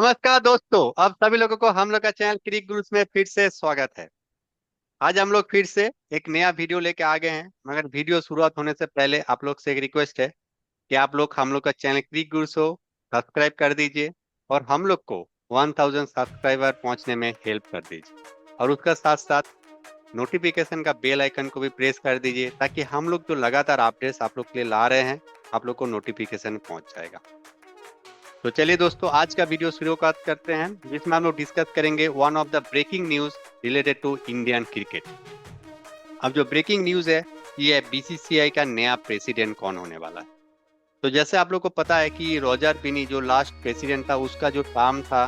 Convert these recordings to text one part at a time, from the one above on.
नमस्कार दोस्तों, अब सभी लोगों को हम लोग का चैनल क्रिक गुरुस में फिर से स्वागत है। आज हम लोग फिर से एक नया वीडियो लेके आ गए हैं, मगर वीडियो शुरुआत होने से पहले आप लोग से एक रिक्वेस्ट है कि आप लोग हम लोग का चैनल क्रिक गुरुस हो सब्सक्राइब कर दीजिए और हम लोग को 1000 सब्सक्राइबर पहुंचने में हेल्प कर दीजिए। और उसका साथ साथ नोटिफिकेशन का बेल आइकन को भी प्रेस कर दीजिए ताकि हम लोग जो लगातार अपडेट्स आप लोग के लिए ला रहे हैं आप लोग को नोटिफिकेशन पहुंच जाएगा। तो चलिए दोस्तों, आज का वीडियो शुरुआत करते हैं, जिसमें हम लोग डिस्कस करेंगे one of the breaking news related to Indian cricket. अब जो ब्रेकिंग न्यूज है ये है बीसीसीआई का नया प्रेसिडेंट कौन होने वाला है। तो जैसे आप लोग को पता है कि रॉजर बिनी जो लास्ट प्रेसिडेंट था उसका जो टर्म था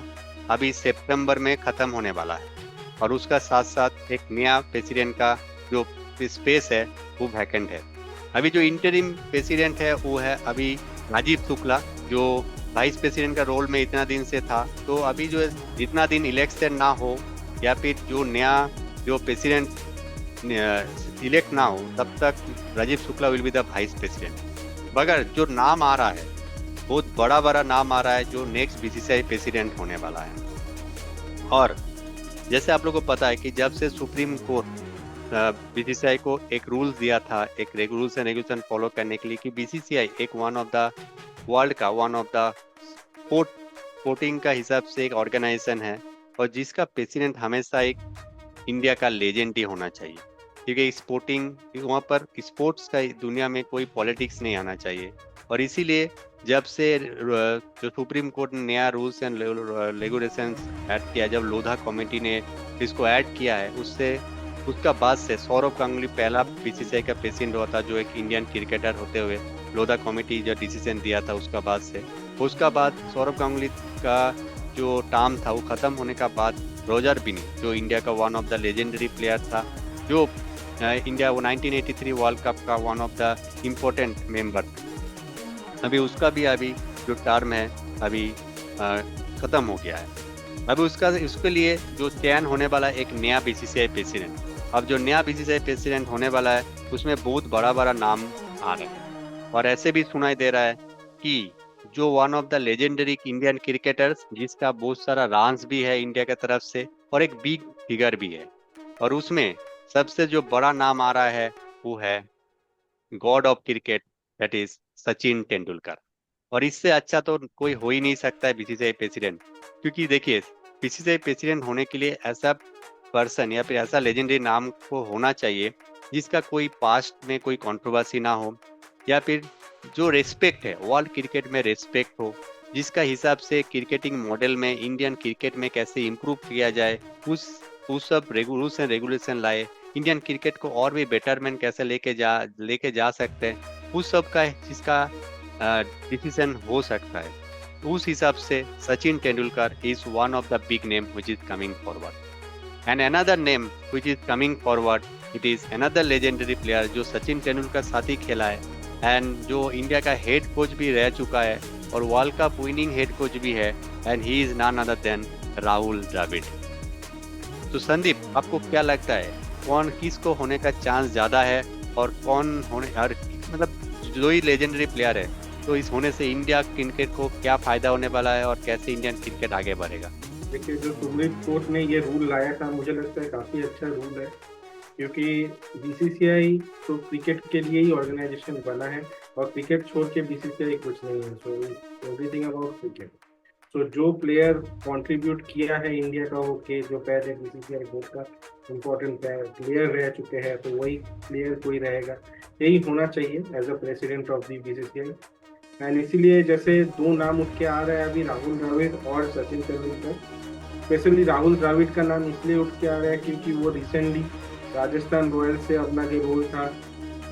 अभी सितंबर में खत्म होने वाला है और उसका साथ साथ एक नया प्रेसिडेंट का जो स्पेस है वो वैकेंट है। अभी जो इंटरिम प्रेसिडेंट है वो है अभी राजीव शुक्ला, जो वाइस प्रेसिडेंट का रोल में इतना दिन से था। तो अभी जो है जितना दिन इलेक्शन ना हो या फिर जो नया जो प्रेसिडेंट इलेक्ट ना हो तब तक Rajiv Shukla will be the vice president. मगर जो नाम आ रहा है बहुत बड़ा बड़ा नाम आ रहा है जो नेक्स्ट बीसीसीआई प्रेसिडेंट होने वाला है। और जैसे आप लोगों को पता है कि जब से सुप्रीम कोर्ट बीसीसीआई को एक रूल दिया था, एक रूल्स एंड रेगुलेशन फॉलो करने के लिए कि बीसीसीआई एक वन ऑफ द वर्ल्ड का one of the sport sporting का हिसाब से एक ऑर्गेनाइजेशन है और जिसका प्रेसिडेंट हमेशा एक इंडिया का लेजेंड ही होना चाहिए, क्योंकि स्पोर्टिंग वहाँ पर स्पोर्ट्स का दुनिया में कोई पॉलिटिक्स नहीं आना चाहिए। और इसीलिए जब से जो सुप्रीम कोर्ट ने नया रूल्स एंड रेगुलेशंस ऐड किया, जब लोधा कमेटी ने इसको ऐड किया है उसका बाद से सौरव गांगुली पहला बीसीसीआई का प्रेसिडेंट हुआ था जो एक इंडियन क्रिकेटर होते हुए लोधा कमेटी जो डिसीजन दिया था उसका बाद सौरव गांगुली का जो टर्म था वो खत्म होने का बाद रोजर बिनी जो इंडिया का one of the legendary player था, जो इंडिया वो 1983 वर्ल्ड कप का one of the important member, अभी उसका भी अभी जो टर्म है अभी खत्म हो गया है। अभी उसके लिए जो चयन होने वाला एक नया बीसीसीआई प्रेसिडेंट, अब जो नया बीसीसीआई प्रेसिडेंट होने वाला है उसमें बहुत बड़ा बड़ा नाम आ रहे हैं। और ऐसे भी सुनाई दे रहा है कि जो one of the legendary Indian cricketers जिसका बहुत सारा रन्स भी है इंडिया की तरफ से और एक बिग फिगर भी है, और उसमें सबसे जो बड़ा नाम आ रहा है वो है God of cricket, that is Sachin Tendulkar. और इससे अच्छा तो कोई हो ही नहीं सकता है बीसीसीआई प्रेसिडेंट, क्योंकि देखिए बीसीसीआई प्रेसिडेंट होने के लिए ऐसा पर्सन या फिर ऐसा लेजेंडरी नाम को होना चाहिए जिसका कोई पास्ट में कोई कंट्रोवर्सी ना हो, या फिर जो रेस्पेक्ट है वर्ल्ड क्रिकेट में रेस्पेक्ट हो, जिसका हिसाब से क्रिकेटिंग मॉडल में इंडियन क्रिकेट में कैसे इम्प्रूव किया जाए उस सब रूल्स एंड रेगुलेशन लाए, इंडियन क्रिकेट को और भी बेटरमेंट कैसे लेके जा सकते हैं उस सब का जिसका डिसीजन हो सकता है। उस हिसाब से Sachin Tendulkar is one of the big name which is coming forward. And another name which is coming forward, it is another legendary player जो सचिन तेंदुलकर साथ ही खेला है एंड जो इंडिया का हेड कोच भी रह चुका है और world cup winning head coach भी है, and he is none other than Rahul Dravid. तो संदीप, आपको क्या लगता है कौन किसको होने का चांस ज्यादा है और कौन होने, और मतलब जो ही लेजेंडरी प्लेयर है तो इस होने से इंडिया क्रिकेट को क्या फायदा होने वाला है और कैसे इंडियन क्रिकेट आगे बढ़ेगा? देखिए, जो सुप्रीम कोर्ट ने ये रूल लाया था मुझे लगता है काफी अच्छा रूल है, क्योंकि बीसीसीआई तो क्रिकेट के लिए ही ऑर्गेनाइजेशन बना है और क्रिकेट छोड़ के बीसीसीआई कुछ नहीं है। So everything about cricket. So जो प्लेयर कंट्रीब्यूट किया है इंडिया का होके, जो पहले बीसीसीआई बोर्ड का इम्पोर्टेंट प्लेयर रह चुके हैं, तो वही प्लेयर कोई रहेगा। यही होना चाहिए as a president of the BCCI. And इसीलिए जैसे दो नाम उठ के आ रहे हैं अभी, राहुल द्रविड़ और सचिन तेंदुलकर। स्पेशली राहुल द्रविड़ का नाम इसलिए उठ के आ रहा है क्योंकि वो रिसेंटली राजस्थान रॉयल्स से अपना जो रोल था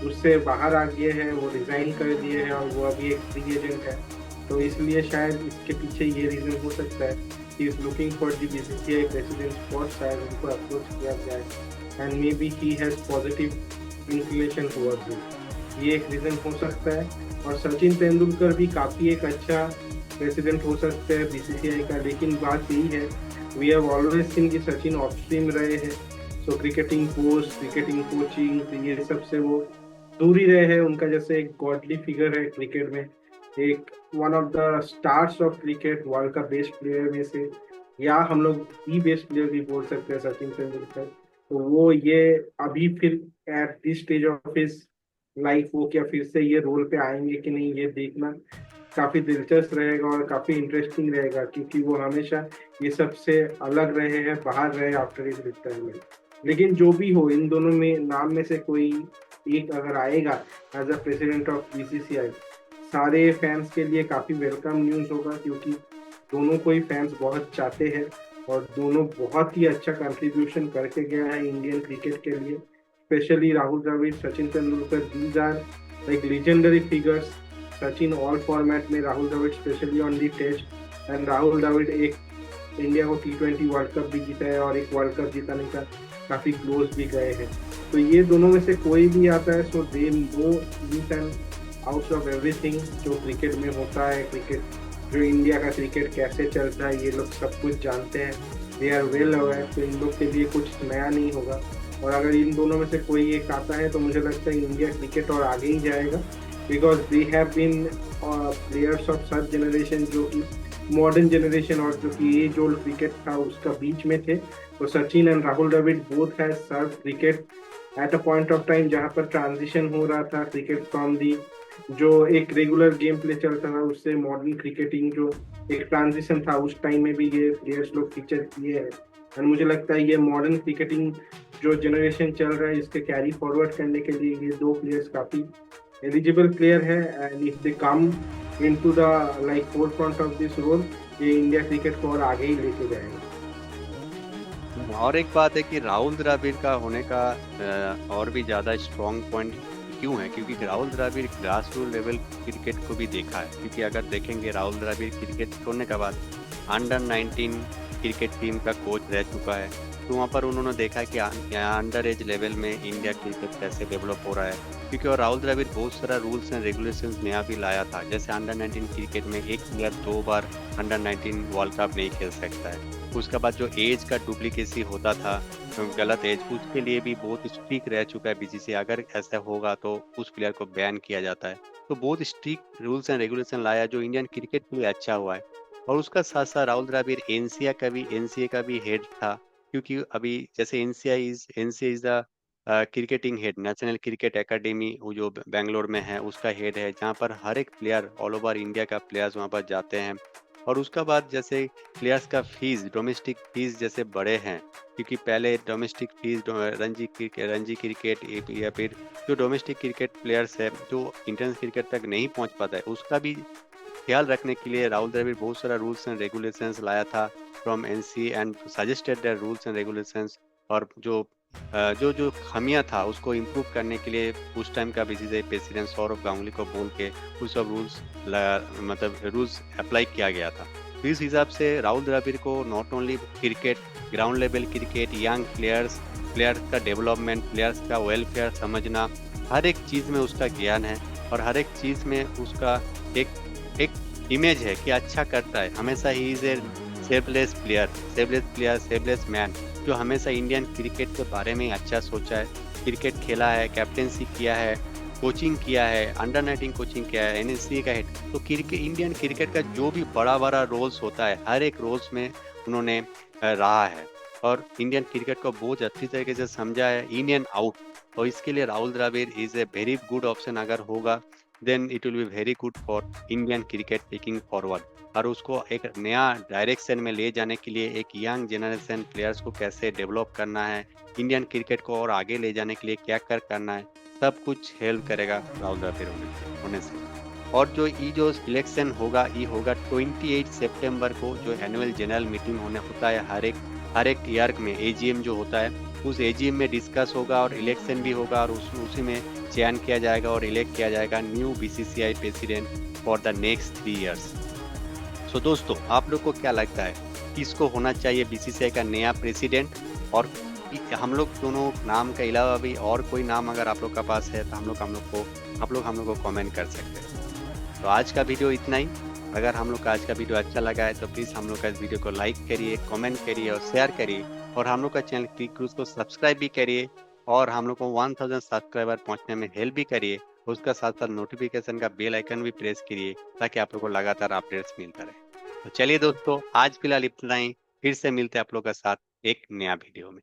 उससे बाहर आ गए हैं, वो रिजाइन कर दिए हैं और वो अभी एक फ्री एजेंट है। तो इसलिए शायद इसके पीछे ये रीजन हो सकता है कि is looking for the BCCI president spot, शायद उनको अप्रोच किया जाए and may be he has positive inclination towards it. ये एक रीजन हो सकता है। और सचिन तेंदुलकर भी काफ़ी एक अच्छा प्रेसिडेंट हो सकते हैं बीसीसीआई का, लेकिन बात यही है वी हैव ऑलवेज सीन कि सचिन ऑफ स्ट्रीम रहे हैं। सो क्रिकेटिंग पोस्ट, क्रिकेटिंग कोचिंग, ये सब से वो दूर ही रहे हैं। उनका जैसे एक गॉडली फिगर है क्रिकेट में, एक one of the stars of cricket, world का बेस्ट प्लेयर में से, या हम लोग दी बेस्ट प्लेयर भी बोल सकते हैं सचिन तेंदुलकर। तो वो ये अभी फिर at this stage of his life वो क्या फिर से ये रोल पे आएंगे कि नहीं, ये देखना काफी दिलचस्प रहेगा और काफी इंटरेस्टिंग रहेगा, क्योंकि वो हमेशा ये सबसे अलग रहे हैं, बाहर रहे आफ्टर हिज रिटायरमेंट। लेकिन जो भी हो, इन दोनों में नाम में से कोई एक अगर आएगा as a president of BCCI, सारे फैंस के लिए काफी वेलकम न्यूज होगा, क्योंकि दोनों को ही फैंस बहुत चाहते हैं और दोनों बहुत ही अच्छा कंट्रीब्यूशन करके गया है इंडियन क्रिकेट के लिए। Specially Rahul Dravid, Sachin Tendulkar, these are like legendary figures. Sachin all format में, Rahul Dravid specially on the test, and Rahul Dravid एक इंडिया को T20 वर्ल्ड कप भी जीता है और एक वर्ल्ड कप जीताने का काफी क्लोज भी गए हैं। तो ये दोनों में से कोई भी आता है, so they know in and out of everything जो क्रिकेट में होता है, क्रिकेट जो इंडिया का क्रिकेट कैसे चलता है, ये लोग सब कुछ जानते हैं, दे आर वेल अवेयर। तो इन लोग के लिए कुछ नया नहीं होगा। और अगर इन दोनों में से कोई एक आता है तो मुझे लगता है इंडिया क्रिकेट और आगे ही जाएगा, because they have been players of such generation जो कि मॉडर्न जनरेशन और जो कि एज ओल्ड क्रिकेट था उसका बीच में थे। तो Sachin and Rahul Dravid both has serve cricket at a point of time जहां पर ट्रांजिशन हो रहा था क्रिकेट फ्रॉम दी, जो एक रेगुलर गेम प्ले चलता था उससे मॉडर्न क्रिकेटिंग जो एक ट्रांजिशन था, उस टाइम में भी ये प्लेयर्स लोग फीचर किए हैं। और मुझे लगता है ये मॉडर्न क्रिकेटिंग जो जनरेशन चल रहा है इसके कैरी फॉरवर्ड करने के लिए ये दो प्लेयर्स काफी एलिजिबल प्लेयर है, and if they come into the like forefront of this role, ये इंडिया क्रिकेट को और आगे ही लेके जाएगा। और एक बात है कि राहुल द्रविड़ का होने का और भी ज्यादा स्ट्रॉन्ग पॉइंट क्यों है, क्योंकि Rahul Dravid grass root level cricket को भी देखा है। क्योंकि अगर देखेंगे राहुल द्रविड़ क्रिकेट छोड़ने के बाद अंडर 19 क्रिकेट टीम का कोच रह चुका है। तो वहाँ पर उन्होंने देखा कि अंडर एज लेवल में इंडिया क्रिकेट कैसे डेवलप हो रहा है। क्योंकि और राहुल द्रविड़ बहुत सारा रूल्स एंड रेगुलेशंस नया भी लाया था, जैसे अंडर 19 क्रिकेट में एक प्लेयर 2 बार अंडर 19 वर्ल्ड कप नहीं खेल सकता है। उसके बाद जो एज का डुप्लीकेसी होता था, गलत एज, उसके लिए भी बहुत स्ट्रिक्ट रह चुका है बीसीसीआई। अगर ऐसा होगा तो उस प्लेयर को बैन किया जाता है। तो बहुत स्ट्रिक्ट रूल्स एंड रेगुलेशन लाया जो इंडियन क्रिकेट के लिए अच्छा हुआ है। और उसका साथ साथ राहुल द्रविड़ एनसीए का भी हेड था। क्योंकि अभी जैसे NCA is the cricketing head, national cricket academy वो जो बेंगलोर में है उसका हेड है, जहाँ पर हर एक प्लेयर ऑल ओवर इंडिया का प्लेयर्स वहाँ पर जाते हैं। और उसका बाद जैसे प्लेयर्स का फीस, डोमेस्टिक फीस जैसे बड़े हैं, क्योंकि पहले डोमेस्टिक फीस रणजी क्रिकेट या फिर जो डोमेस्टिक क्रिकेट प्लेयर्स है जो इंटरनेशनल क्रिकेट तक नहीं पहुंच पाता है, उसका भी ख्याल रखने के लिए राहुल द्रविड़ बहुत सारा रूल्स एंड रेगुलेशंस लाया था from NC and suggested the rules and regulations. और जो खामियां था उसको इम्प्रूव करने के लिए उस टाइम का बीसीसीआई प्रेसिडेंट सौरव गांगुली को बोल के वो सब रूल्स अप्लाई किया गया था। तो इस हिसाब से राहुल द्रविड़ को not only cricket, ground level cricket, young players का डेवलपमेंट, प्लेयर्स का वेलफेयर समझना, हर एक चीज़ में उसका ज्ञान है और हर एक चीज़ में उसका एक इमेज है कि अच्छा करता है। हमेशा he is a selfless player, selfless man, जो हमेशा इंडियन क्रिकेट के बारे में अच्छा सोचा है, क्रिकेट खेला है, कैप्टेंसी किया है, कोचिंग किया है, अंडर 19 कोचिंग किया है, एनएससी का हेड। तो इंडियन क्रिकेट का जो भी बड़ा बड़ा रोल्स होता है हर एक रोल्स में उन्होंने रहा है और इंडियन क्रिकेट को बहुत अच्छी तरीके से समझा है, इन एंड आउट। और इसके लिए Rahul Dravid is a very good option अगर होगा, then it will be very good for Indian cricket taking forward. और उसको एक नया डायरेक्शन में ले जाने के लिए, एक यंग जनरेशन प्लेयर्स को कैसे डेवलप करना है, इंडियन क्रिकेट को और आगे ले जाने के लिए क्या करना है, सब कुछ हेल्प करेगा राहुल द्रविड़ होने से। और जो इलेक्शन होगा, ये होगा 28 सितंबर को, जो एनुअल जनरल मीटिंग होने होता है हर एक ईयर में, एजीएम जो होता है, उस एजीएम में डिस्कस होगा और इलेक्शन भी होगा और उसी में चयन किया जाएगा और इलेक्ट किया जाएगा new BCCI president for the next 3 years. So दोस्तों, आप लोग को क्या लगता है किसको होना चाहिए बीसीसीआई का नया प्रेसिडेंट? और हम लोग दोनों नाम के अलावा भी और कोई नाम अगर आप लोग का पास है तो आप लोग हम लोग को कमेंट कर सकते हैं। तो आज का वीडियो इतना ही। अगर हम लोग का आज का वीडियो अच्छा लगा है तो प्लीज़ हम लोग का इस वीडियो को लाइक करिए, कमेंट करिए और शेयर करिए, और हम लोग का चैनल क्रिक गुरुज को सब्सक्राइब भी करिए, और हम लोग को 1000 सब्सक्राइबर पहुंचने में हेल्प भी करिए। उसका साथ साथ नोटिफिकेशन का बेल आइकन भी प्रेस करिए ताकि आप लोग को लगातार अपडेट्स मिलता रहे। तो चलिए दोस्तों, आज फिलहाल इतना ही। फिर से मिलते हैं आप लोग के साथ एक नया वीडियो में।